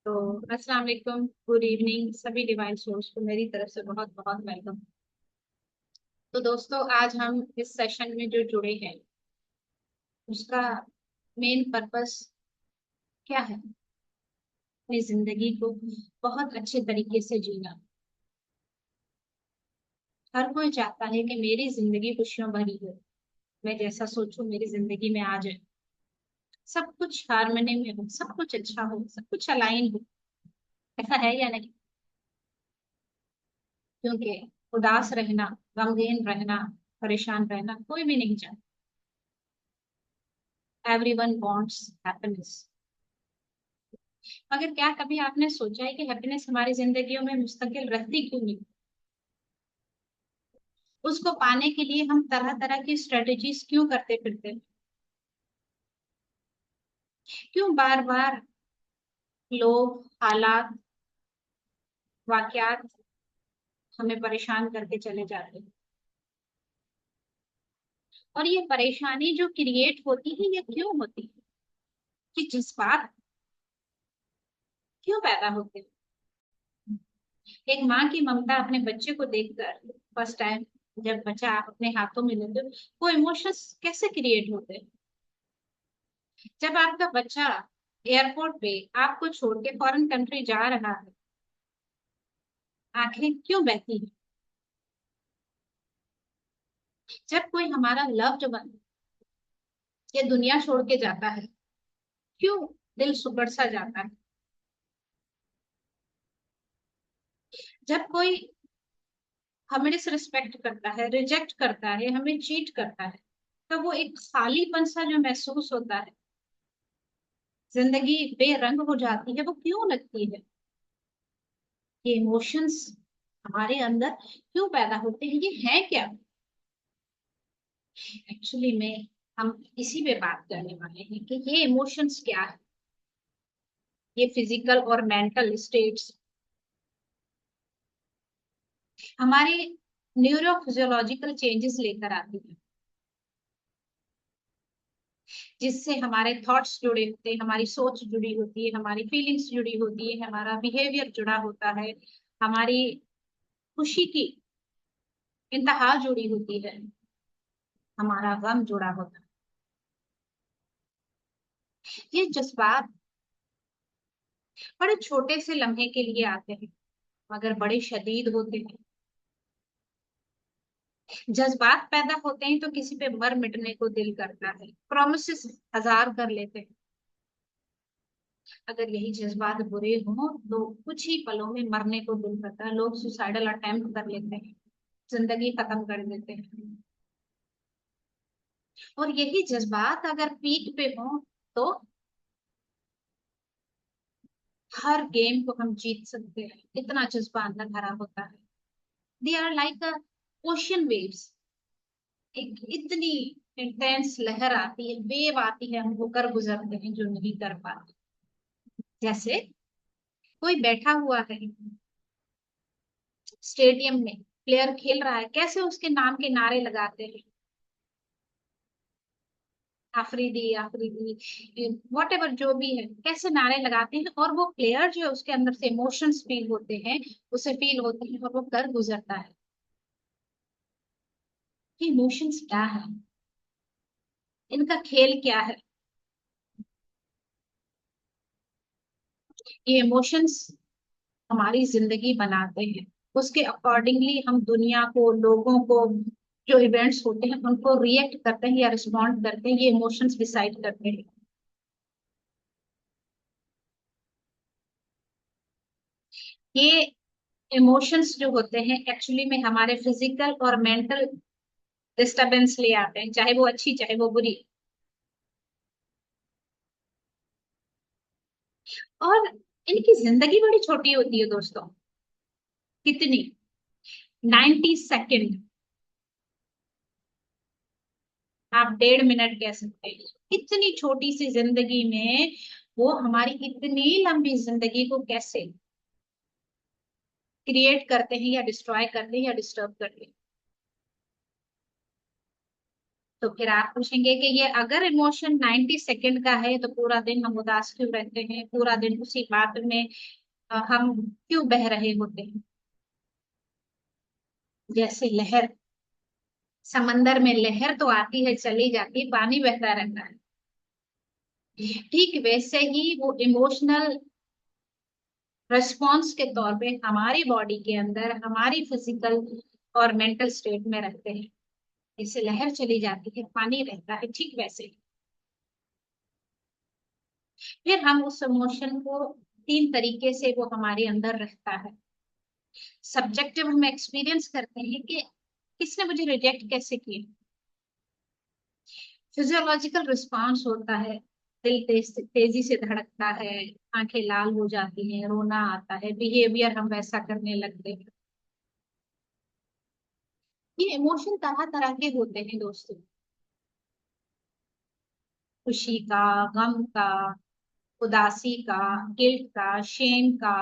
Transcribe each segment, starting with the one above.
तो अस्सलाम वालेकुम, गुड इवनिंग सभी डिवाइन सोर्स को मेरी तरफ से बहुत बहुत वेलकम। तो दोस्तों, आज हम इस सेशन में जो जुड़े हैं उसका मेन पर्पस क्या है? अपनी जिंदगी को बहुत अच्छे तरीके से जीना। हर कोई चाहता है कि मेरी जिंदगी खुशियों भरी हो, मैं जैसा सोचूं मेरी जिंदगी में आ जाए, सब कुछ हार्मनी में हो, सब कुछ अच्छा हो, सब कुछ अलाइन हो। ऐसा है या नहीं? क्योंकि उदास रहना, गमगीन रहना, परेशान रहना कोई भी नहीं चाहता। Everyone wants happiness. मगर क्या कभी आपने सोचा है कि हैप्पीनेस हमारी जिंदगियों में मुस्तकिल रहती क्यों नहीं? उसको पाने के लिए हम तरह तरह की स्ट्रेटेजीज क्यों करते फिरते हैं? क्यों बार बार लोग, हालात, वाकयात हमें परेशान करके चले जाते हैं? और ये परेशानी जो क्रिएट होती है ये क्यों होती है? कि जज्बात क्यों पैदा होते हैं? एक माँ की ममता अपने बच्चे को देखकर, फर्स्ट टाइम जब बच्चा अपने हाथों में लेते हो, वो इमोशंस कैसे क्रिएट होते हैं? जब आपका बच्चा एयरपोर्ट पे आपको छोड़ के फॉरेन कंट्री जा रहा है, आंखें क्यों बहती है? जब कोई हमारा लव्ड वन ये दुनिया छोड़ के जाता है, क्यों दिल सुकड़ सा जाता है? जब कोई हमें डिसरिस्पेक्ट करता है, रिजेक्ट करता है, हमें चीट करता है, तो वो एक खालीपन सा जो महसूस होता है, जिंदगी बेरंग हो जाती है, वो क्यों लगती है? ये इमोशंस हमारे अंदर क्यों पैदा होते हैं? ये है क्या एक्चुअली में? हम इसी पे बात करने वाले हैं कि ये इमोशंस क्या है। ये फिजिकल और मेंटल स्टेट्स हमारे न्यूरो फिजियोलॉजिकल चेंजेस लेकर आती है, जिससे हमारे थॉट्स जुड़े होते हैं, हमारी सोच जुड़ी होती है, हमारी फीलिंग्स जुड़ी होती है, हमारा बिहेवियर जुड़ा होता है, हमारी खुशी की इंतहा जुड़ी होती है, हमारा गम जुड़ा होता है। ये जज्बात बड़े छोटे से लम्हे के लिए आते हैं, मगर बड़े शदीद होते हैं। जज्बात पैदा होते हैं तो किसी पे मर मिटने को दिल करता है, प्रॉमिसेस हजार कर लेते हैं। अगर यही जज्बात बुरे हों तो कुछ ही पलों में मरने को दिल करता है, लोग सुसाइडल अटेम्प्ट कर लेते हैं, जिंदगी खत्म कर देते हैं। और यही जज्बात अगर पीक पे हो तो हर गेम को हम जीत सकते हैं, इतना जज्बा अंदर भरा होता है। They are like ocean waves. एक इतनी इंटेंस लहर आती है, वेव आती है, हम होकर गुजरते हैं जो नहीं कर पाते। जैसे कोई बैठा हुआ है स्टेडियम में, प्लेयर खेल रहा है, कैसे उसके नाम के नारे लगाते हैं, आफरीदी आफरीदी, वॉट एवर जो भी है, कैसे नारे लगाते हैं, और वो प्लेयर जो है उसके अंदर से इमोशंस फील होते हैं, उसे फील होते हैं और वो कर गुजरता है। ये इमोशंस क्या है? इनका खेल क्या है? ये इमोशंस हमारी जिंदगी बनाते हैं, उसके अकॉर्डिंगली हम दुनिया को, लोगों को, जो इवेंट्स होते हैं उनको रिएक्ट करते हैं या रिस्पॉन्ड करते हैं। ये इमोशंस डिसाइड करते हैं। ये इमोशंस जो होते हैं एक्चुअली में हमारे फिजिकल और मेंटल डिस्टरबेंस ले आते हैं, चाहे वो अच्छी चाहे वो बुरी। और इनकी जिंदगी बड़ी छोटी होती है दोस्तों। कितनी? 90 सेकेंड। आप 1.5 मिनट कह सकते हैं। इतनी छोटी सी जिंदगी में वो हमारी इतनी लंबी जिंदगी को कैसे क्रिएट करते हैं या डिस्ट्रॉय करते हैं या डिस्टर्ब करते हैं? तो फिर आप पूछेंगे कि ये अगर इमोशन 90 सेकेंड का है तो पूरा दिन हम उदास क्यों रहते हैं, पूरा दिन उसी बात में हम क्यों बह रहे होते हैं। जैसे लहर, समंदर में लहर तो आती है चली जाती है, पानी बहता रहता है, ठीक वैसे ही वो इमोशनल रिस्पॉन्स के तौर पे हमारी बॉडी के अंदर हमारी फिजिकल और मेंटल स्टेट में रहते हैं। जैसे लहर चली जाती है पानी रहता है, ठीक वैसे ही फिर हम उस इमोशन को 3 तरीके से वो हमारे अंदर रहता है। सब्जेक्टिव हम एक्सपीरियंस करते हैं कि किसने मुझे रिजेक्ट कैसे किया। फिजियोलॉजिकल रिस्पॉन्स होता है, दिल तेजी से धड़कता है, आंखें लाल हो जाती हैं, रोना आता है, बिहेवियर हम वैसा करने लगते हैं। ये इमोशन तरह तरह के होते हैं दोस्तों, खुशी का, गम का, उदासी का, गिल्ट का, शेम का,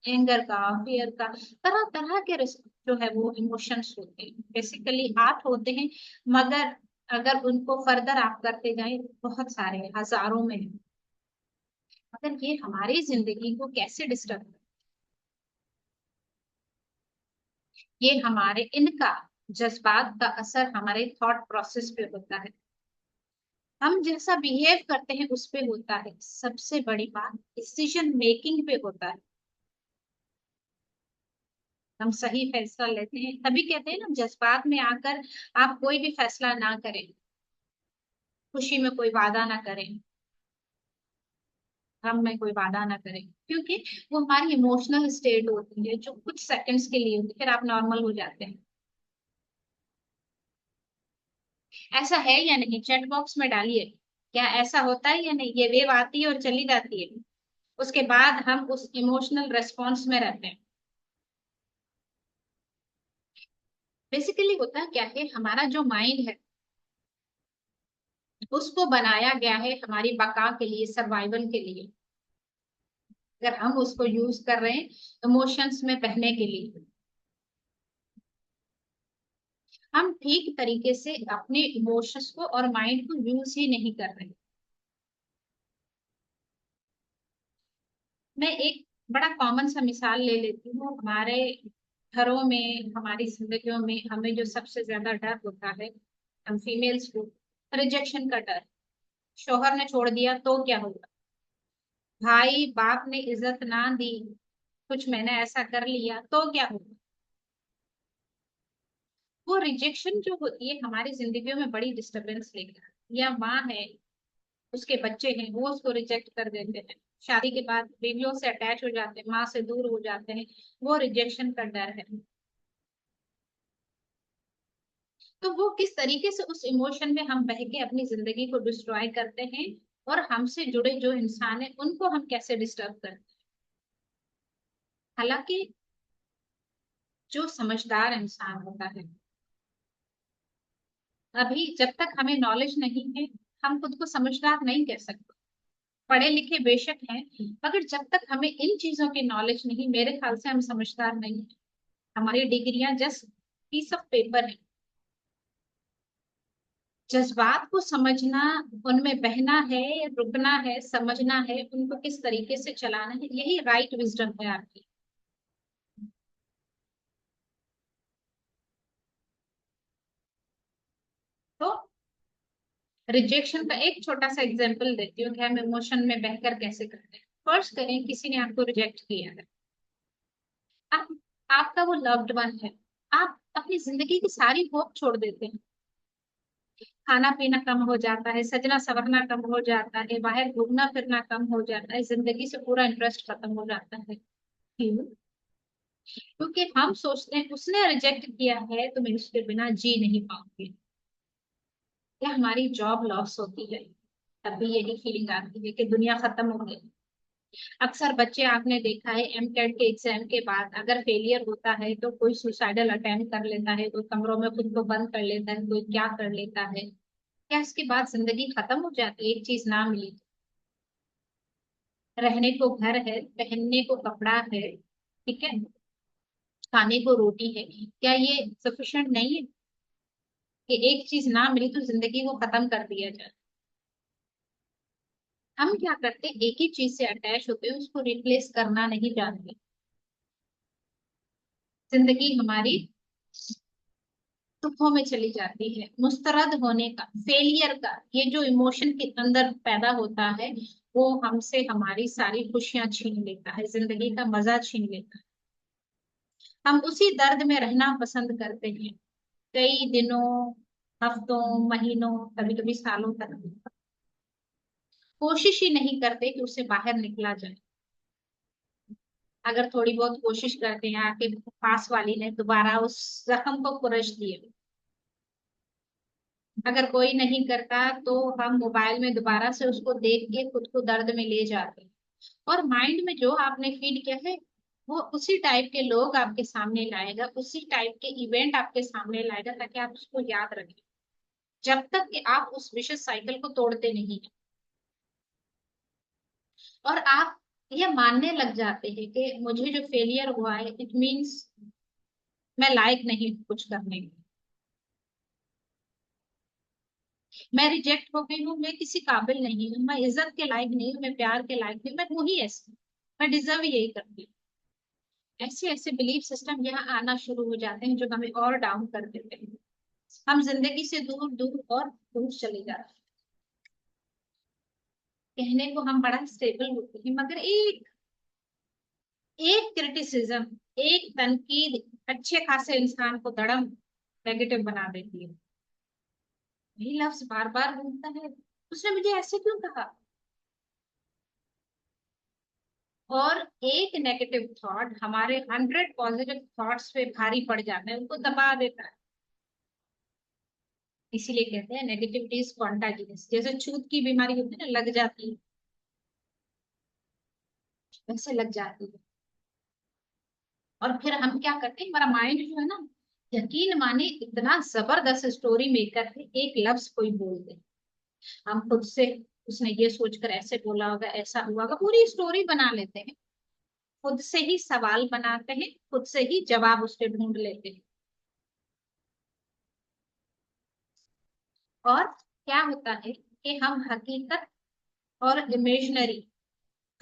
एंगर का, फियर का, तरह तरह के जो है वो इमोशंस होते हैं। बेसिकली 8 होते हैं, मगर अगर उनको फर्दर आप करते जाएं बहुत सारे हैं, हजारों में हैं। मगर ये हमारी जिंदगी को कैसे डिस्टर्ब कर, ये हमारे इनका जज्बात का असर हमारे थॉट प्रोसेस पे होता है, हम जैसा बिहेव करते हैं उस पे होता है, सबसे बड़ी बात डिसीजन मेकिंग पे होता है। हम सही फैसला लेते हैं, तभी कहते हैं ना जज्बात में आकर आप कोई भी फैसला ना करें, खुशी में कोई वादा ना करें, गम में कोई वादा ना करें, क्योंकि वो हमारी इमोशनल स्टेट होती है जो कुछ सेकंड्स के लिए होती है, फिर आप नॉर्मल हो जाते हैं। ऐसा है या नहीं, चैट बॉक्स में डालिए, क्या ऐसा होता है या नहीं, ये वेव आती है और चली जाती है, उसके बाद हम उस इमोशनल रेस्पॉन्स में रहते हैं। बेसिकली होता क्या है, हमारा जो माइंड है उसको बनाया गया है हमारी बका के लिए, सर्वाइवल के लिए। अगर हम उसको यूज कर रहे हैं इमोशंस में बहने के लिए, हम ठीक तरीके से अपने इमोशंस को और माइंड को यूज ही नहीं कर रहे। मैं एक बड़ा कॉमन सा मिसाल ले लेती हूँ। हमारे घरों में, हमारी जिंदगियों में हमें जो सबसे ज्यादा डर होता है, हम फीमेल्स को, रिजेक्शन का डर। शोहर ने छोड़ दिया तो क्या होगा, भाई बाप ने इज्जत ना दी, कुछ मैंने ऐसा कर लिया तो क्या होगा। वो रिजेक्शन जो होती है हमारी जिंदगियों में बड़ी डिस्टरबेंस लेकर आती है। या माँ है, उसके बच्चे हैं, वो उसको रिजेक्ट कर देते हैं, शादी के बाद बीवियों से अटैच हो जाते हैं, माँ से दूर हो जाते हैं, वो रिजेक्शन का डर है। तो वो किस तरीके से उस इमोशन में हम बह के अपनी जिंदगी को डिस्ट्रॉय करते हैं, और हमसे जुड़े जो इंसान है उनको हम कैसे डिस्टर्ब करते हैं। हालांकि जो समझदार इंसान होता है, अभी जब तक हमें नॉलेज नहीं है हम खुद को समझदार नहीं कह सकते। पढ़े लिखे बेशक हैं, मगर जब तक हमें इन चीजों की नॉलेज नहीं, मेरे ख्याल से हम समझदार नहीं है। हमारी डिग्रियां जस्ट पीस ऑफ पेपर है। जज्बात को समझना, उनमें बहना है, रुकना है, समझना है, उनको किस तरीके से चलाना है, यही राइट विजडम है आपकी। तो रिजेक्शन का एक छोटा सा एग्जांपल देती हूँ कि हम इमोशन में बहकर कैसे करते हैं। फर्स्ट करें, किसी ने आपको रिजेक्ट किया है, आप, आपका वो लव्ड वन है, आप अपनी जिंदगी की सारी होप छोड़ देते हैं, खाना पीना कम हो जाता है, सजना संवरना कम हो जाता है, बाहर घूमना फिरना कम हो जाता है, जिंदगी से पूरा इंटरेस्ट खत्म हो जाता है। क्यों? क्योंकि हम सोचते हैं उसने रिजेक्ट किया है तो मैं उसके बिना जी नहीं पाऊंगी, या हमारी जॉब लॉस होती है तब भी यही फीलिंग आती है कि दुनिया खत्म हो गई। अक्सर बच्चे आपने देखा है एमटेट के एग्जाम के बाद अगर फेलियर होता है तो कोई सुसाइडल अटेम्प्ट कर लेता है, कोई कमरों में खुद को बंद कर लेता है, कोई क्या कर लेता है। क्या इसके बाद जिंदगी खत्म हो जाती है, एक चीज ना मिली तो? रहने को घर है, पहनने को कपड़ा है, ठीक है, खाने को रोटी है, क्या ये सफिशिएंट नहीं है? कि एक चीज ना मिली तो जिंदगी को खत्म कर दिया जाए। हम क्या करते हैं, एक ही चीज से अटैच होते हैं, उसको रिप्लेस करना नहीं जानते। जिंदगी हमारी दुखों में चली जाती है, मुस्तरद होने का, फेलियर का, ये जो इमोशन के अंदर पैदा होता है, वो हमसे हमारी सारी खुशियां छीन लेता है, जिंदगी का मजा छीन लेता है। हम उसी दर्द में रहना पसंद करते हैं, कई दिनों, हफ्तों, महीनों, कभी कभी सालों तक। कोशिश ही नहीं करते कि उससे बाहर निकला जाए। अगर थोड़ी बहुत कोशिश करते हैं, आके पास वाली ने दोबारा उस जख्म को कुरश दिए। अगर कोई नहीं करता तो हम मोबाइल में दोबारा से उसको देख के खुद को दर्द में ले जाते हैं। और माइंड में जो आपने फीड किया है, वो उसी टाइप के लोग आपके सामने लाएगा, उसी टाइप के इवेंट आपके सामने लाएगा, ताकि आप उसको याद रखें, जब तक कि आप उस विशेष साइकिल को तोड़ते नहीं। और आप ये मानने लग जाते हैं कि मुझे जो फेलियर हुआ है, इट मीन्स मैं लायक नहीं हूँ कुछ करने की, मैं रिजेक्ट हो गई हूँ, मैं किसी काबिल नहीं हूँ, मैं इज्जत के लायक नहीं हूँ, मैं प्यार के लायक नहीं हूँ, मैं हूँ ही ऐसी, मैं डिजर्व यही करती हूँ। ऐसे ऐसे बिलीफ सिस्टम यहाँ आना शुरू हो जाते हैं, जो हमें और डाउन कर देते हैं। हम जिंदगी से दूर दूर और दूर चले जाते हैं। कहने को हम बड़ा स्टेबल होते हैं, मगर एक एक क्रिटिसिज्म, एक तनकीद अच्छे खासे इंसान को धड़म नेगेटिव बना देती है। वही लफ्ज बार बार घूमता है, उसने मुझे ऐसे क्यों कहा। और एक नेगेटिव थॉट हमारे 100 पॉजिटिव थॉट्स पे भारी पड़ जाता है, उनको दबा देता है। इसीलिए कहते हैं नेगेटिविटी इज कॉन्टाजियस, जैसे छूत की बीमारी होती है ना, लग जाती है, वैसे लग जाती है। और फिर हम क्या करते हैं, हमारा माइंड जो है ना, यकीन माने इतना जबरदस्त स्टोरी मेकर है, एक लफ्ज कोई बोल दे, हम खुद से उसने ये सोचकर ऐसे बोला होगा, ऐसा हुआ होगा, पूरी स्टोरी बना लेते हैं। खुद से ही सवाल बनाते हैं, खुद से ही जवाब उसके ढूंढ लेते हैं। और क्या होता है कि हम हकीकत और इमेजिनरी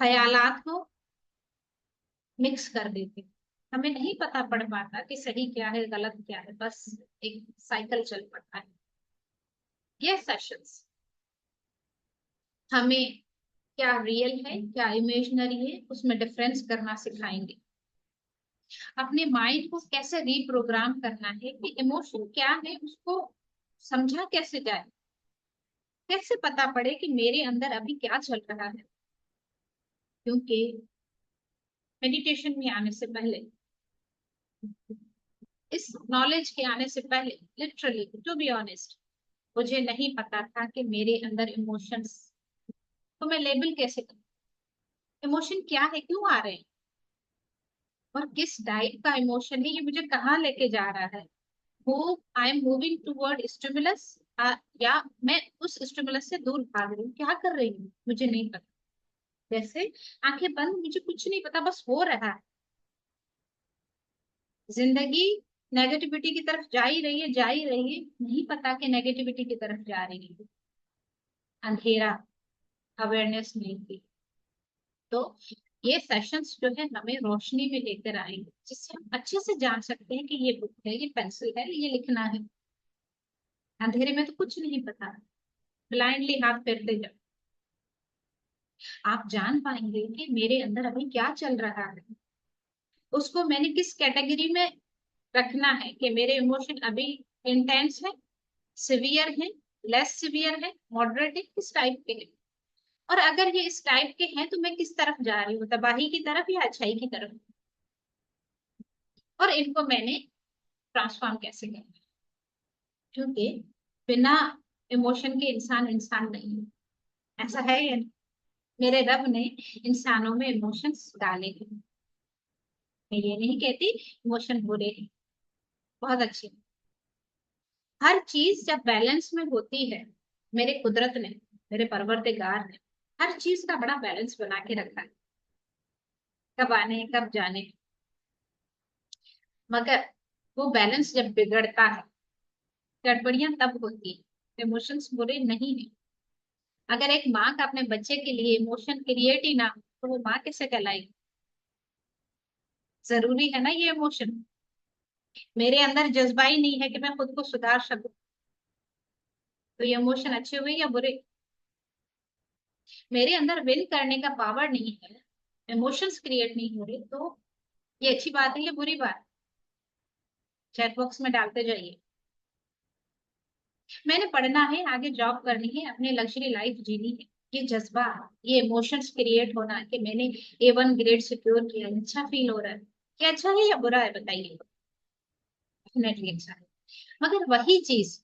ख्यालात को मिक्स कर देते हैं। हमें नहीं पता पड़ पाता कि सही क्या है गलत क्या है, बस एक साइकिल चल पड़ता है। ये सेशंस हमें क्या रियल है क्या इमेजिनरी है उसमें डिफरेंस करना सिखाएंगे। अपने माइंड को कैसे रीप्रोग्राम करना है कि इमोशन क्या है, उसको समझा कैसे जाए, कैसे पता पड़े कि मेरे अंदर अभी क्या चल रहा है। क्योंकि मेडिटेशन में आने से पहले, इस नॉलेज के आने से पहले, लिटरली टू बी ऑनेस्ट, मुझे नहीं पता था कि मेरे अंदर इमोशंस, तो मैं लेबल कैसे करूं, इमोशन क्या है, क्यों आ रहे हैं, और किस टाइप का इमोशन है, ये मुझे कहाँ लेके जा रहा है। वो I am moving toward stimulus, या मैं उस स्टिमुलस से दूर भाग रही हूँ, क्या कर रही हूँ मुझे नहीं पता। जैसे आंखें बंद, मुझे कुछ नहीं पता, बस हो रहा है। जिंदगी नेगेटिविटी की तरफ जा ही रही है, जा ही रही है, नहीं पता कि नेगेटिविटी की तरफ जा रही है। अंधेरा, अवेयरनेस नहीं थी। तो ये सेशंस जो है हमें रोशनी में लेकर आएंगे, जिससे हम अच्छे से जान सकते हैं कि ये बुक है, ये पेंसिल है, ये लिखना है। अंधेरे में तो कुछ नहीं पता, ब्लाइंडली हाथ फेरते जाओ। आप जान पाएंगे कि मेरे अंदर अभी क्या चल रहा है, उसको मैंने किस कैटेगरी में रखना है, कि मेरे इमोशन अभी इंटेंस है, सिवियर है, लेस सिवियर है, मॉडरेट है, किस टाइप के है। और अगर ये इस टाइप के हैं तो मैं किस तरफ जा रही हूँ, तबाही की तरफ या अच्छाई की तरफ, और इनको मैंने ट्रांसफॉर्म कैसे करना है। क्योंकि बिना इमोशन के इंसान इंसान नहीं है, ऐसा है या नहीं? मेरे रब ने इंसानों में इमोशंस डाले हैं। मैं ये नहीं कहती इमोशन बुरे हैं, बहुत अच्छे हैं। हर चीज जब बैलेंस में होती है, मेरे कुदरत ने, मेरे परवरदिगार ने हर चीज का बड़ा बैलेंस बना के रखा है, कब आने कब जाने। मगर वो बैलेंस जब बिगड़ता है, गड़बड़ियां तब होती है, इमोशंस बुरे नहीं है। अगर एक माँ का अपने बच्चे के लिए इमोशन क्रिएट ही ना हो तो वो माँ कैसे कहलाएगी? जरूरी है ना ये इमोशन। मेरे अंदर जज्बा ही नहीं है कि मैं खुद को सुधार सकूं, तो ये इमोशन अच्छे हुए या बुरे? मेरे अंदर विन करने का पावर नहीं है, इमोशंस क्रिएट नहीं हो रहे, तो ये अच्छी बात है या बुरी बात? चैट बॉक्स में डालते जाइए। मैंने पढ़ना है, आगे जॉब करनी है, अपने लग्जरी लाइफ जीनी है, ये जज्बा, ये इमोशंस क्रिएट होना कि मैंने A1 ग्रेड सिक्योर किया है, अच्छा फील हो रहा है, क्या अच्छा है या बुरा है बताइए? डेफिनेटली अच्छा है। मगर वही चीज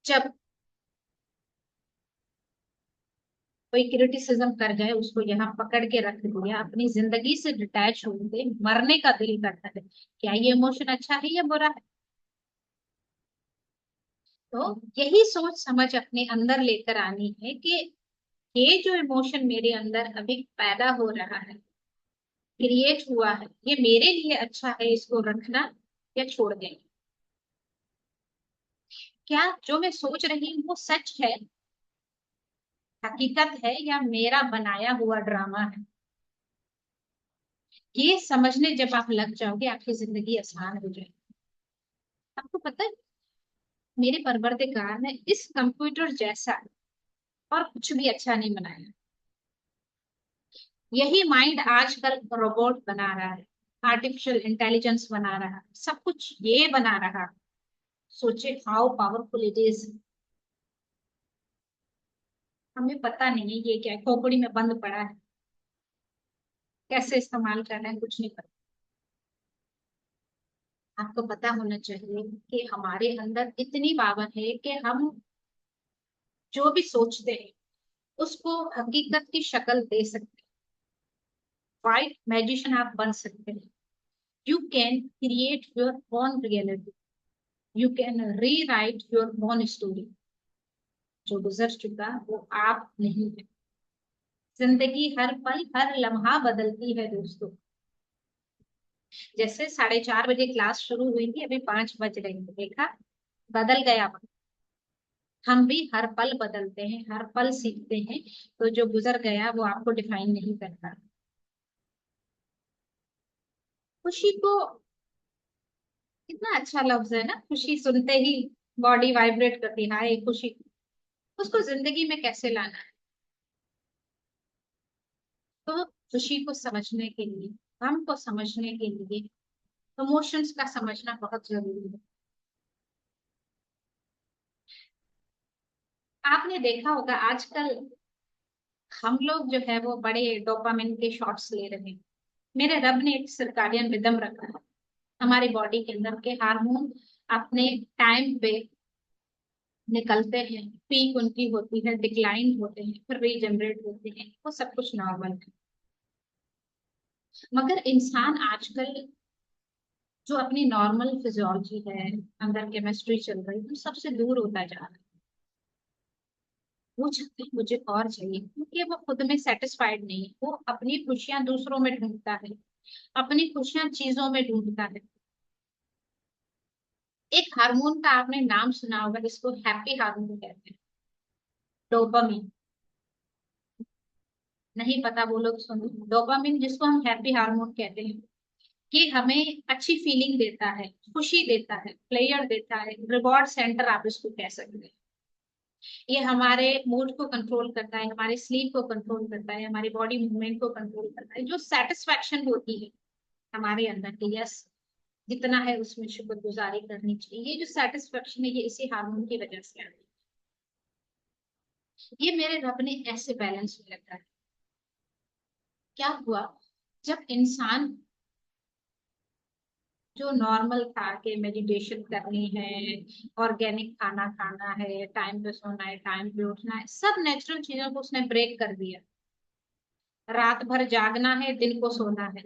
जब कोई क्रिटिसिज्म कर जाए, उसको यहाँ पकड़ के रख दिया, अपनी जिंदगी से डिटैच हो गए, मरने का दिल करता है, क्या ये इमोशन अच्छा है या बुरा है? तो यही सोच समझ अपने अंदर लेकर आनी है कि ये जो इमोशन मेरे अंदर अभी पैदा हो रहा है, क्रिएट हुआ है, ये मेरे लिए अच्छा है इसको रखना या छोड़ दें? क्या जो मैं सोच रही हूँ वो सच है, हकीकत है, या मेरा बनाया हुआ ड्रामा है? ये समझने जब आप लग जाओगे, आपकी जिंदगी आसान हो जाएगी। आपको पता है, मेरे परवरदिगार ने इस कंप्यूटर जैसा और कुछ भी अच्छा नहीं बनाया। यही माइंड आजकल रोबोट बना रहा है, आर्टिफिशियल इंटेलिजेंस बना रहा है, सब कुछ ये बना रहा है। सोचे हाउ पावरफुल इट इज। हमें पता नहीं है ये क्या है, खोपड़ी में बंद पड़ा है, कैसे इस्तेमाल करना है कुछ नहीं पता। आपको पता होना चाहिए कि हमारे अंदर इतनी पावर है कि हम जो भी सोचते हैं उसको हकीकत की शक्ल दे सकते हैं। वाइट मैजिशियन आप बन सकते हैं। You can create your own reality, you can री राइट योर ओन स्टोरी। जो गुजर चुका वो आप नहीं है। जिंदगी हर पल हर लम्हा बदलती है दोस्तों। जैसे 4:30 बजे क्लास शुरू हुई थी, अभी 5 बज रहे हैं, देखा, बदल गया वक्त। हम भी हर पल बदलते हैं, हर पल सीखते हैं। तो जो गुजर गया वो आपको डिफाइन नहीं करता। खुशी को, कितना अच्छा लफ्ज है ना, खुशी सुनते ही बॉडी वाइब्रेट करती है, हाय खुशी। उसको जिंदगी में कैसे लाना है? तो खुशी को समझने के लिए, गम को समझने के लिए इमोशंस का समझना बहुत जरूरी है। आपने देखा होगा आजकल हम लोग जो है वो बड़े डोपामिन के शॉट्स ले रहे हैं। मेरे रब ने एक सर्काडियन रिदम रखा है हमारी बॉडी के अंदर के हार्मोन अपने टाइम पे निकलते हैं, पीक उनकी होती है, डिक्लाइन होते हैं, फिर रीजनरेट होते हैं, वो सब कुछ नॉर्मल है। मगर इंसान आजकल जो अपनी नॉर्मल फिजियोलॉजी है, अंदर केमिस्ट्री चल रही है, वो सबसे दूर होता जा रहा है। वो चाहते हैं मुझे और चाहिए, क्योंकि वो खुद में सेटिस्फाइड नहीं है, वो अपनी खुशियां दूसरों में ढूंढता है, अपनी खुशियां चीजों में ढूंढता है। एक हार्मोन का आपने नाम सुना होगा जिसको हैप्पी हार्मोन कहते हैं, डोपामिन। नहीं पता वो लोग सुनो, डोपामिन जिसको हम हैप्पी हार्मोन कहते हैं, ये हमें अच्छी फीलिंग देता है, खुशी देता है, प्लेयर देता है, रिवॉर्ड सेंटर आप इसको कह सकते हैं। ये हमारे मूड को कंट्रोल करता है, हमारे स्लीप को कंट्रोल करता है, हमारी बॉडी मूवमेंट को कंट्रोल करता है, जो सेटिस्फैक्शन होती है हमारे अंदर की, यस जितना है उसमें शुक्रगुजारी करनी चाहिए, ये जो सेटिस्फेक्शन है ये इसी हार्मोन की वजह से आती है। ये मेरे रब ने ऐसे बैलेंस में रखा है। क्या हुआ, जब इंसान जो नॉर्मल था कि मेडिटेशन करनी है, ऑर्गेनिक खाना खाना है, टाइम पे सोना है, टाइम पे उठना है, सब नेचुरल चीजों को उसने ब्रेक कर दिया। रात भर जागना है, दिन को सोना है,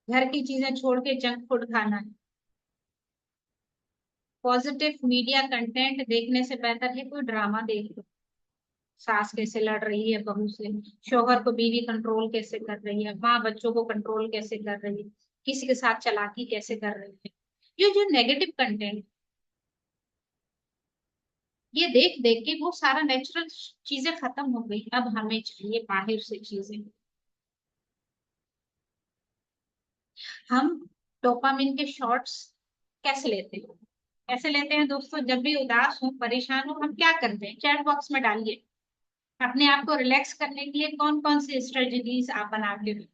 घर की चीजें छोड़ के जंक फूड खाना है, पॉजिटिव मीडिया कंटेंट देखने से बेहतर है कोई ड्रामा देख लो। सास कैसे लड़ रही है बहू से, शौहर को बीवी कंट्रोल कैसे कर रही है, माँ बच्चों को कंट्रोल कैसे कर रही है, किसी के साथ चालाकी कैसे कर रही है, ये जो नेगेटिव कंटेंट, ये देख देख के वो सारा नेचुरल चीजें खत्म हो गई, अब हमें चाहिए बाहर से चीजें। हम डोपामिन के शॉट्स कैसे लेते हैं? कैसे लेते हैं दोस्तों? जब भी उदास हो, परेशान हो, हम क्या करते हैं? चैट बॉक्स में डालिए अपने आप को रिलैक्स करने के लिए कौन कौन सी स्ट्रेटजीज आप बनाते हो,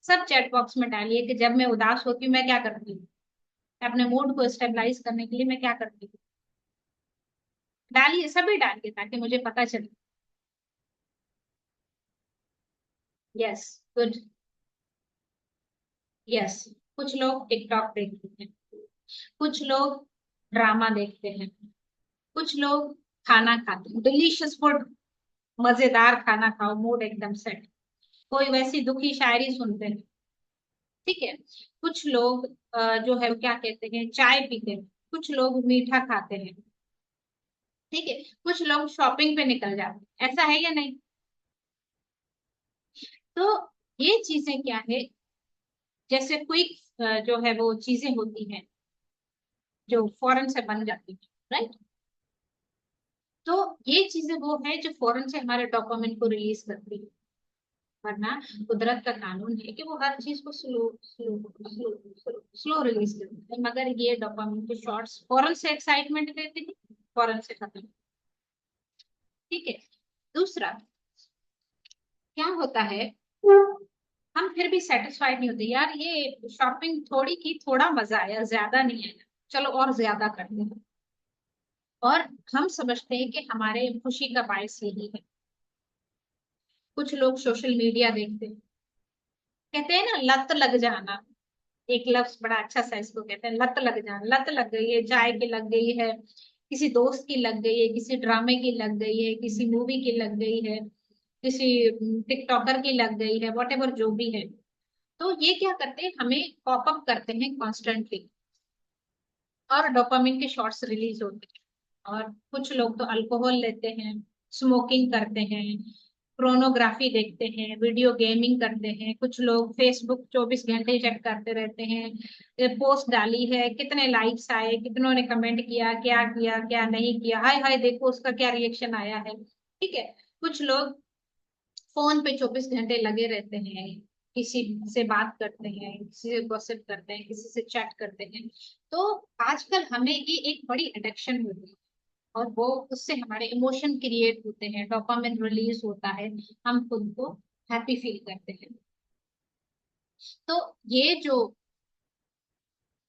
सब चैट बॉक्स में डालिए कि जब मैं उदास होती हूँ मैं क्या करती हूँ, अपने मूड को स्टेबलाइज करने के लिए मैं क्या करती हूँ। डालिए, सभी डालिए ताकि मुझे पता चले। Yes, good. यस, कुछ लोग टिकटॉक देखते हैं, कुछ लोग ड्रामा देखते हैं, कुछ लोग खाना खाते हैं, डिलीशियस फूड, मजेदार खाना खाओ, मूड एकदम सेट। कोई वैसी दुखी शायरी सुनते हैं, ठीक है। कुछ लोग जो है वो क्या कहते हैं, चाय पीते हैं, कुछ लोग मीठा खाते हैं, ठीक है। कुछ लोग शॉपिंग पे निकल जाते हैं, ऐसा है या नहीं? तो ये चीजें क्या है, जैसे क्विक जो है वो चीजें होती हैं जो फौरन से बन जाती है, राइट। तो ये चीजें वो है जो फौरन से हमारे डोपामिन को रिलीज करती है। वरना कुदरत का कानून है कि वो हर चीज को slow slow slow slow slow release करती है, मगर ये डोपामिन के शॉट्स फौरन से एक्साइटमेंट देते हैं, फौरन से खत्म, ठीक है। दूसरा क्या होता है, हम फिर भी सेटिस्फाइड नहीं होते, यार ये शॉपिंग थोड़ी की, थोड़ा मजा आया, ज्यादा नहीं आया, चलो और ज्यादा करते हैं। और हम समझते हैं कि हमारे खुशी का बायस यही है। कुछ लोग सोशल मीडिया देखते हैं, कहते हैं ना लत लग जाना, एक लफ्ज बड़ा अच्छा सा इसको कहते हैं, लत लग जाना। लत लग गई है, चाय की लग गई है, किसी दोस्त की लग गई है, किसी ड्रामे की लग गई है, किसी मूवी की लग गई है, किसी टिकटॉकर की लग गई है, वॉट एवर जो भी है। तो ये क्या करते हैं, हमें पॉपअप करते हैं कॉन्स्टेंटली, और डोपामिन के शॉट्स रिलीज होते हैं। और कुछ लोग तो अल्कोहल लेते हैं, स्मोकिंग करते हैं, प्रोनोग्राफी देखते हैं, वीडियो गेमिंग करते हैं, कुछ लोग फेसबुक 24 घंटे चेक करते रहते हैं, पोस्ट डाली है, कितने लाइक्स आए, कितनों ने कमेंट किया क्या नहीं किया, हाय हाय देखो उसका क्या रिएक्शन आया है, ठीक है। कुछ लोग फोन पे 24 घंटे लगे रहते हैं, किसी से बात करते हैं, किसी से गॉसिप करते हैं, किसी से चैट करते हैं। तो आजकल हमें ये एक बड़ी एडिक्शन हो गई है, और वो उससे हमारे इमोशन क्रिएट होते हैं, डोपामिन रिलीज होता है, हम खुद को हैप्पी फील करते हैं। तो ये जो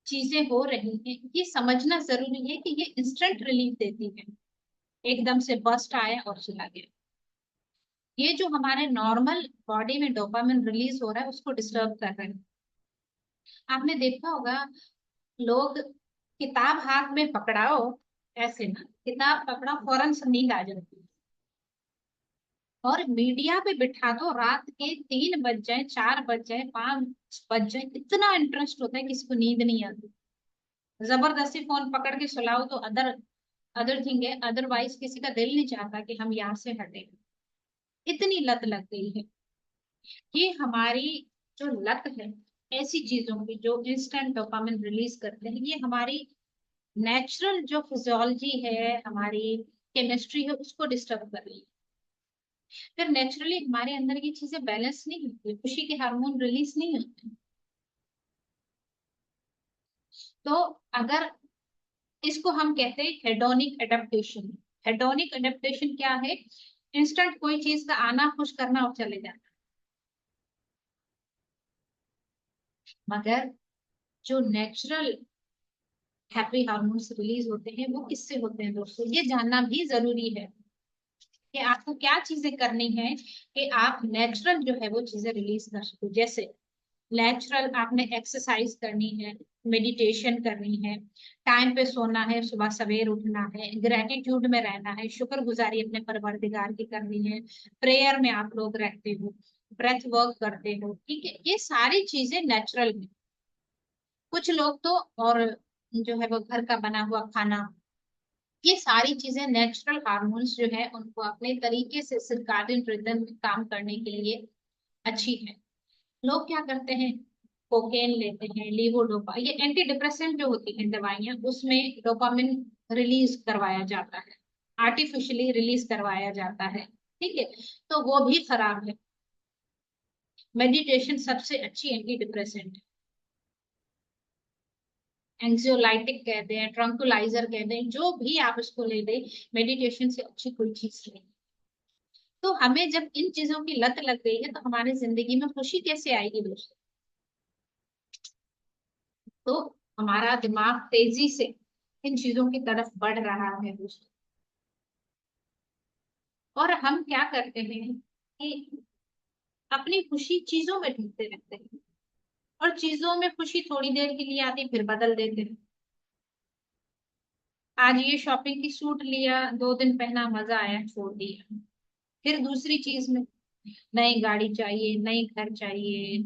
चीजें हो रही हैं, ये समझना जरूरी है कि ये इंस्टेंट रिलीफ देती है, एकदम से बस्ट आया और चला गया। ये जो हमारे नॉर्मल बॉडी में डोपामिन रिलीज हो रहा है उसको डिस्टर्ब कर रहे हैं। आपने देखा होगा, लोग किताब हाथ में पकड़ाओ, ऐसे ना, किताब पकड़ा फौरन से नींद आ जाती है। और मीडिया पे बिठा दो, रात के 3 बज जाए, 4 बज जाए, 5 बज जाए, इतना इंटरेस्ट होता है, किसी को नींद नहीं आती। जबरदस्ती फोन पकड़ के सुलाओ तो अदर अदर थिंग है, अदरवाइज किसी का दिल नहीं चाहता कि हम यहाँ से हटे। इतनी लत लग गई है। ये हमारी जो लत है ऐसी चीजों की जो इंस्टेंट डोपामिन रिलीज करते हैं, ये हमारी नेचुरल जो फिजियोलॉजी है, हमारी केमिस्ट्री है, उसको डिस्टर्ब कर रही है। फिर नेचुरली हमारे अंदर की चीजें बैलेंस नहीं होती, खुशी के हार्मोन रिलीज नहीं होते। तो अगर इसको हम कहते हैं हेडोनिक एडेप्टेशन। हेडोनिक एडेप्टेशन क्या है? इंस्टेंट कोई चीज का आना, खुश करना और चले जाना। मगर जो नेचुरल हैप्पी हार्मोन्स रिलीज होते हैं वो किससे होते हैं दोस्तों, ये जानना भी जरूरी है कि आपको क्या चीजें करनी है कि आप नेचुरल जो है वो चीजें रिलीज कर सको। जैसे नेचुरल आपने एक्सरसाइज करनी है, मेडिटेशन करनी है, टाइम पे सोना है, सुबह सवेर उठना है, ग्रेटिट्यूड में रहना है, शुक्रगुजारी अपने परवरदिगार की करनी है, प्रेयर में आप लोग रहते हो, ब्रेथ वर्क करते हो, ठीक है। ये सारी चीजें नेचुरल है। कुछ लोग तो, और जो है वो घर का बना हुआ खाना, ये सारी चीजें नेचुरल हार्मोन्स जो है उनको अपने तरीके से सर्काडियन रिदम में काम करने के लिए अच्छी है। लोग क्या करते हैं, कोकेन लेते हैं, लीवोडोपा, ये एंटी डिप्रेसेंट जो होती हैं दवाइयां, उसमें डोपामिन रिलीज करवाया जाता है, आर्टिफिशियली रिलीज करवाया जाता है। ठीक है, तो वो भी खराब है। मेडिटेशन सबसे अच्छी एंटी डिप्रेसेंट है, एंग्जियोलाइटिक कहते हैं, ट्रंकुलाइजर कहते हैं, जो भी आप इसको ले लें, मेडिटेशन से अच्छी कोई चीज नहीं। तो हमें जब इन चीजों की लत लग गई है तो हमारी जिंदगी में खुशी कैसे आएगी दोस्तों? तो हमारा दिमाग तेजी से इन चीजों की तरफ बढ़ रहा है दोस्तों। और हम क्या करते हैं कि अपनी खुशी चीजों में ढूंढते रहते हैं, और चीजों में खुशी थोड़ी देर के लिए आती फिर बदल देते हैं। आज ये शॉपिंग की सूट लिया, 2 दिन पहना, मजा आया, छोड़ दिया। फिर दूसरी चीज में नई गाड़ी चाहिए, नई घर चाहिए।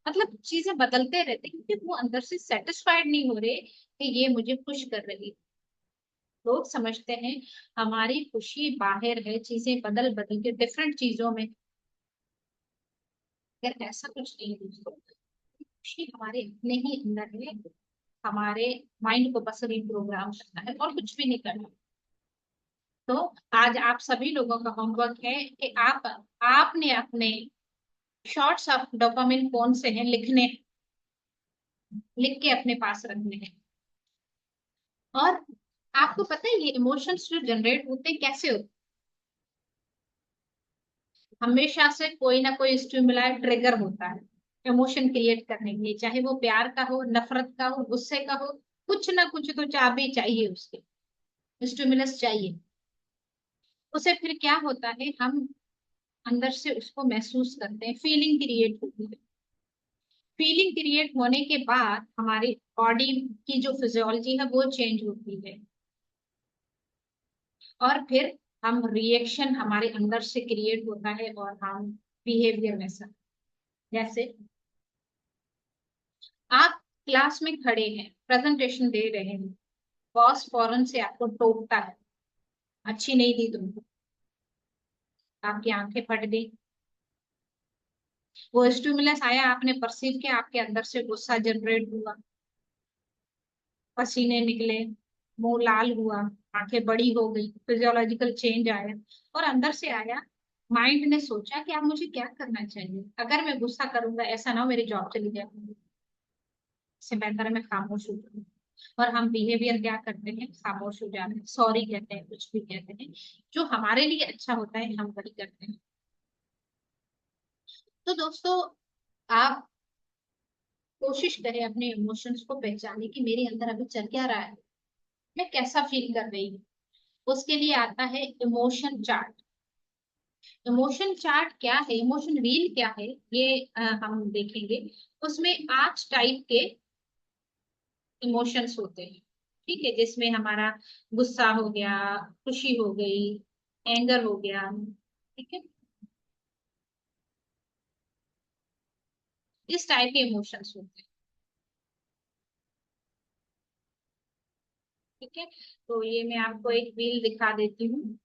मतलब चीजें बदलते रहते हैं, क्योंकि वो अंदर से सेटिस्फाइड नहीं हो रहे कि ये मुझे खुश कर रही है। लोग समझते हैं हमारी खुशी बाहर है, चीजें बदल बदल के डिफरेंट चीजों में। अगर ऐसा कुछ नहीं है दोस्तों, खुशी हमारे अपने ही अंदर है। हमारे माइंड को बस रिप्रोग्राम करना है और कुछ भी नहीं करना। तो आज आप सभी लोगों का होमवर्क है कि आपने अपने शॉर्ट्स ऑफ डोपामिन कौन से हैं लिखने हैं, लिख के अपने पास रखने हैं। और आपको पता है ये इमोशंस जो जनरेट होते हैं कैसे होते हैं? हमेशा से कोई ना कोई स्टिमुलाई ट्रिगर होता है इमोशन क्रिएट करने के लिए, चाहे वो प्यार का हो, नफरत का हो, गुस्से का हो। कुछ ना कुछ तो चाबी चाहिए, उसके स्टिमुलस चाहिए। उसे फिर क्या होता है, हम अंदर से उसको महसूस करते हैं, फीलिंग क्रिएट होती है। फीलिंग क्रिएट होने के बाद हमारी बॉडी की जो फिजियोलॉजी है वो चेंज होती है, और फिर हम रिएक्शन हमारे अंदर से क्रिएट होता है, और हम बिहेवियर वैसा। जैसे आप क्लास में खड़े हैं, प्रेजेंटेशन दे रहे हैं, बॉस फौरन से आपको टोकता है, अच्छी नहीं दी तुमको, आपकी आंखें फट गई। वो स्टिमुलस आया, आपने परसीव किया, आपके अंदर से गुस्सा जनरेट हुआ, पसीने निकले, मुंह लाल हुआ, आंखें बड़ी हो गई, फिजियोलॉजिकल चेंज आया। और अंदर से आया, माइंड ने सोचा कि अब मुझे क्या करना चाहिए, अगर मैं गुस्सा करूंगा ऐसा ना हो मेरी जॉब चली जाए, इससे बेहतर है मैं खामोश हो जाऊं। और हम बिहेवियर क्या करते हैं, खामोश हो जाते हैं, सॉरी कहते हैं, कुछ भी कहते हैं, जो हमारे लिए अच्छा होता है हम वही करते हैं। तो दोस्तों, आप कोशिश करें अपने इमोशंस को पहचाने कि मेरे अंदर अभी चल क्या रहा है, मैं कैसा फील कर रही हूँ। उसके लिए आता है इमोशन चार्ट। इमोशन चार्ट क्या है, इमोशन व्हील क्या है, ये हम देखेंगे। उसमें 8 टाइप के इमोशंस होते हैं। ठीक है, जिसमें हमारा गुस्सा हो गया, खुशी हो गई, एंगर हो गया। ठीक है, इस टाइप के इमोशंस होते हैं। ठीक है, तो ये मैं आपको एक व्हील दिखा देती हूँ।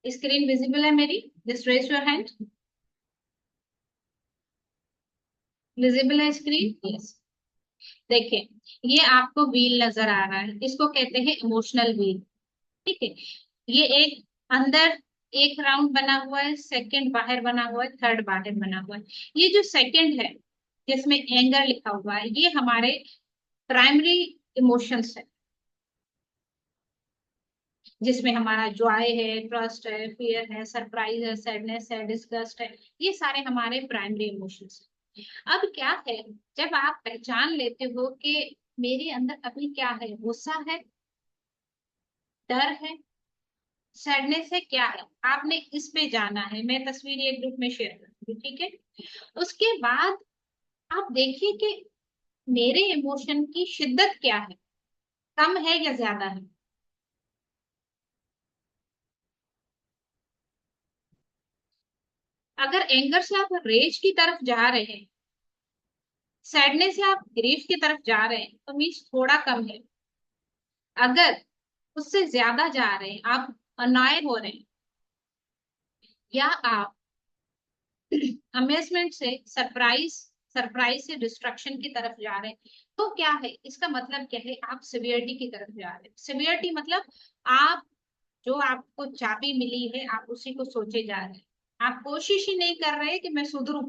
स्क्रीन विजिबल है मेरी? Just raise your hand. Visible है स्क्रीन? यस। देखिए, ये आपको व्हील नजर आ रहा है, इसको कहते हैं इमोशनल व्हील। ठीक है, ये एक अंदर एक राउंड बना हुआ है, सेकंड बाहर बना हुआ है, थर्ड बाहर बना हुआ है। ये जो सेकंड है, जिसमें एंगर लिखा हुआ है, ये हमारे प्राइमरी इमोशंस है, जिसमें हमारा जॉय है, ट्रस्ट है, फियर है, सरप्राइज है, सैडनेस है, डिस्गस्ट है। ये सारे हमारे प्राइमरी इमोशंस है। अब क्या है, जब आप पहचान लेते हो कि मेरे अंदर अभी क्या है, गुस्सा है, डर है, सैडनेस है, क्या है, आपने इस पे जाना है। मैं तस्वीर एक ग्रुप में शेयर करूंगी, ठीक है? उसके बाद आप देखिए कि मेरे इमोशन की शिद्दत क्या है, कम है या ज्यादा है। अगर एंगर से आप रेज की तरफ जा रहे हैं, सैडनेस से आप ग्रीफ की तरफ जा रहे हैं, तो मीन्स थोड़ा कम है। अगर उससे ज्यादा जा रहे हैं, आप अनाय हो रहे हैं, या आप अमेजमेंट से सरप्राइज, सरप्राइज से डिस्ट्रक्शन की तरफ जा रहे हैं। तो क्या है इसका मतलब, क्या है, आप सिवियरिटी की तरफ जा रहे हैं। सिवियरिटी मतलब आप, जो आपको चाबी मिली है आप उसी को सोचे जा रहे हैं, आप कोशिश ही नहीं कर रहे कि मैं सुधरूं।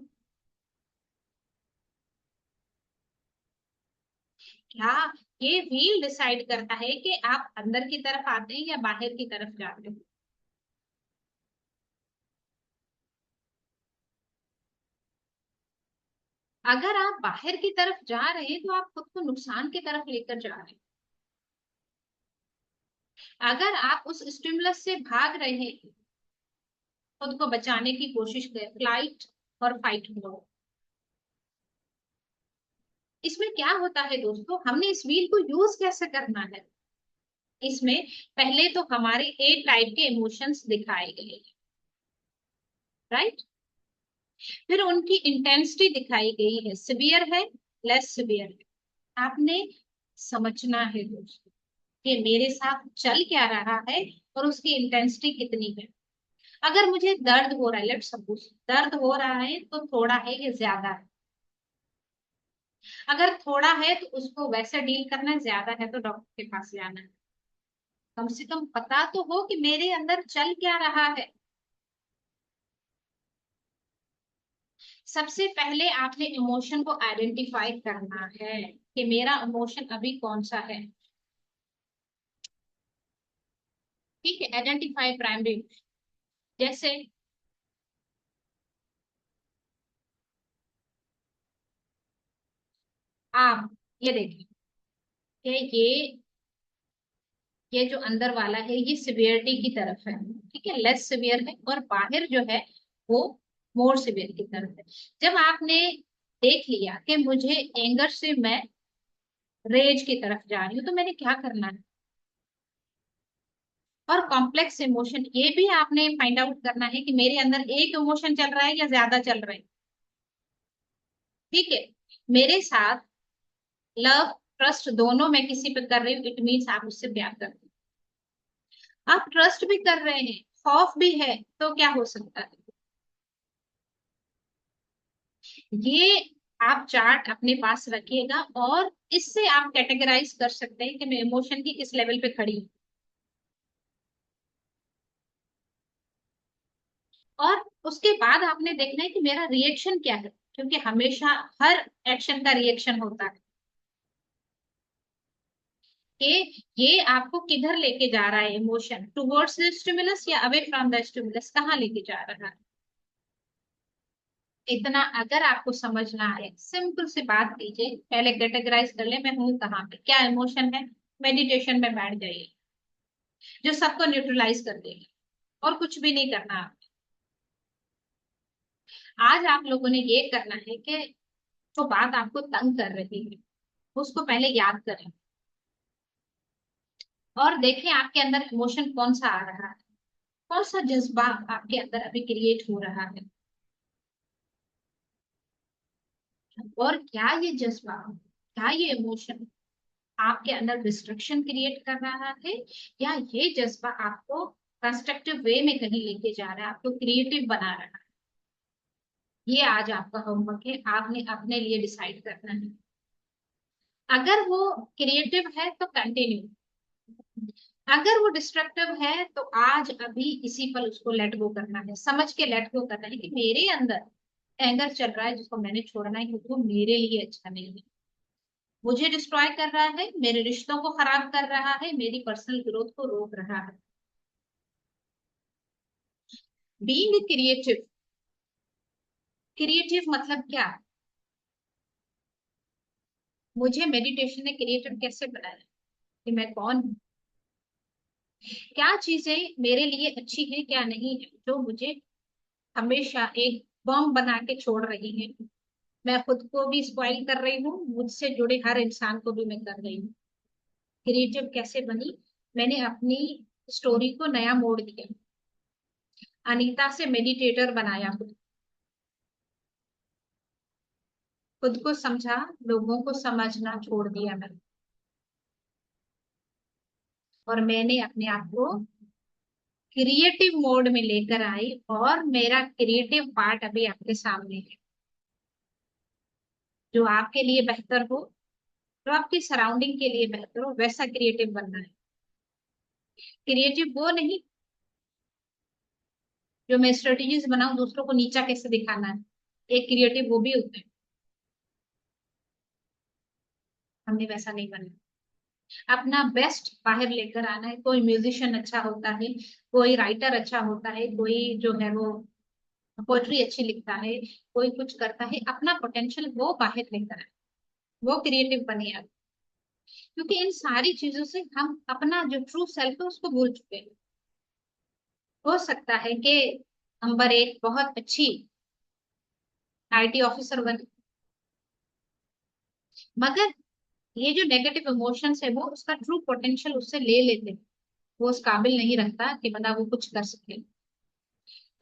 क्या, ये व्हील डिसाइड करता है कि आप अंदर की तरफ आते हैं या बाहर की तरफ जाते हैं। अगर आप बाहर की तरफ जा रहे हैं तो आप खुद को नुकसान की तरफ लेकर जा रहे हैं। अगर आप उस स्टिमुलस से भाग रहे हैं, खुद को बचाने की कोशिश करें, फ्लाइट और फाइट मोड, इसमें क्या होता है दोस्तों, हमने इस व्हील को यूज कैसे करना है। इसमें पहले तो हमारे ए टाइप के इमोशंस दिखाए गए, राइट। फिर उनकी इंटेंसिटी दिखाई गई है, सिवियर है, लेस सिवियर है। आपने समझना है दोस्तों कि मेरे साथ चल क्या रहा है और उसकी इंटेंसिटी कितनी है। अगर मुझे दर्द हो रहा है, लेट्स सपोज दर्द हो रहा है तो थोड़ा है या ज्यादा है। अगर थोड़ा है तो उसको वैसे डील करना है, ज्यादा है तो डॉक्टर के पास जाना है। कम से कम पता तो हो कि मेरे अंदर चल क्या रहा है। सबसे पहले आपने इमोशन को आइडेंटिफाई करना है कि मेरा इमोशन अभी कौन सा है। ठीक है, आइडेंटिफाई प्राइमरी। जैसे आप ये देखिए कि ये जो अंदर वाला है ये सिवियरिटी की तरफ है, ठीक है, लेस सिवियर है, और बाहर जो है वो मोर सिवियर की तरफ है। जब आपने देख लिया कि मुझे एंगर से मैं रेज की तरफ जा रही हूँ, तो मैंने क्या करना है। और कॉम्प्लेक्स इमोशन ये भी आपने फाइंड आउट करना है कि मेरे अंदर एक इमोशन चल रहा है या ज्यादा चल रहा है। ठीक है, मेरे साथ लव ट्रस्ट दोनों मैं किसी पे कर रही हूँ, इट मीन्स आप उससे प्यार करते हैं। आप ट्रस्ट भी कर रहे हैं, खौफ भी है, तो क्या हो सकता है। ये आप चार्ट अपने पास रखिएगा और इससे आप कैटेगराइज कर सकते हैं कि मैं इमोशन की किस लेवल पे खड़ी हूँ। और उसके बाद आपने देखना है कि मेरा रिएक्शन क्या है, क्योंकि हमेशा हर एक्शन का रिएक्शन होता है कि ये आपको किधर लेके जा रहा है, इमोशन टुवर्ड्स द स्टिमुलस या अवे फ्रॉम द स्टिमुलस, कहाँ लेके जा रहा है। इतना अगर आपको समझना है, सिंपल सी बात कीजिए, पहले कैटेगराइज कर ले मैं हूँ कहाँ पे, क्या इमोशन है, मेडिटेशन में बैठ जाइए जो सबको न्यूट्रलाइज कर देगा, और कुछ भी नहीं करना। आज आप लोगों ने ये करना है कि जो बात आपको तंग कर रही है उसको पहले याद करें और देखें आपके अंदर इमोशन कौन सा आ रहा है, कौन सा जज्बा आपके अंदर अभी क्रिएट हो रहा है, और क्या ये जज्बा, क्या ये इमोशन आपके अंदर डिस्ट्रक्शन क्रिएट कर रहा है, या ये जज्बा आपको कंस्ट्रक्टिव वे में कहीं लेके जा रहा है, आपको क्रिएटिव बना रहा है। ये आज आपका होमवर्क है, आपने अपने लिए डिसाइड करना है। अगर वो क्रिएटिव है तो कंटिन्यू, अगर वो डिस्ट्रक्टिव है तो आज अभी इसी पल उसको लेट गो करना है, समझ के लेट गो करना है कि मेरे अंदर एंगर चल रहा है जिसको मैंने छोड़ना है, क्योंकि वो मेरे लिए अच्छा नहीं है, मुझे डिस्ट्रॉय कर रहा है, मेरे रिश्तों को खराब कर रहा है, मेरी पर्सनल ग्रोथ को रोक रहा है। बीइंग क्रिएटिव, क्रिएटिव मतलब क्या, मुझे मेडिटेशन ने क्रिएटिव कैसे बनाया, कि मैं कौन हूँ, क्या चीजें मेरे लिए अच्छी है क्या नहीं है, जो मुझे हमेशा एक बम बना के छोड़ रही है। मैं खुद को भी स्पॉइल कर रही हूँ, मुझसे जुड़े हर इंसान को भी मैं कर रही हूँ। क्रिएटिव कैसे बनी, मैंने अपनी स्टोरी को नया मोड़ दिया, अनीता से मेडिटेटर बनाया, खुद को समझा, लोगों को समझना छोड़ दिया मैंने, और मैंने अपने आप को क्रिएटिव मोड में लेकर आई, और मेरा क्रिएटिव पार्ट अभी आपके सामने है। जो आपके लिए बेहतर हो, जो आपकी सराउंडिंग के लिए बेहतर हो, वैसा क्रिएटिव बनना है। क्रिएटिव वो नहीं जो मैं स्ट्रेटेजीज बनाऊं दूसरों को नीचा कैसे दिखाना है। एक क्रिएटिव वो भी होते हैं, हमने वैसा नहीं बनना। अपना बेस्ट बाहर लेकर आना है। कोई म्यूजिशियन अच्छा होता है, कोई राइटर अच्छा होता है, कोई जो है वो पोएट्री अच्छी लिखता है, कोई कुछ करता है, अपना पोटेंशियल वो बाहर लेकर आए, वो क्रिएटिव बने आप। क्योंकि इन सारी चीजों से हम अपना जो ट्रू सेल्फ है उसको भूल चुके हैं। हो सकता है कि नंबर एक बहुत अच्छी आईटी ऑफिसर बने, मगर ये जो नेगेटिव इमोशंस है वो उसका ट्रू पोटेंशियल उससे ले लेते हैं। वो उस काबिल नहीं रखता कि बंदा वो कुछ कर सके।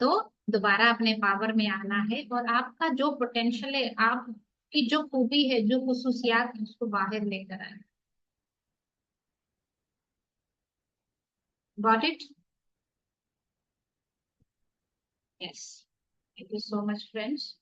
तो दोबारा अपने पावर में आना है, और आपका जो पोटेंशियल है, आपकी जो खूबी है, जो खुसूसियात है, उसको बाहर लेकर आए। Got it? Yes. Thank you so much friends.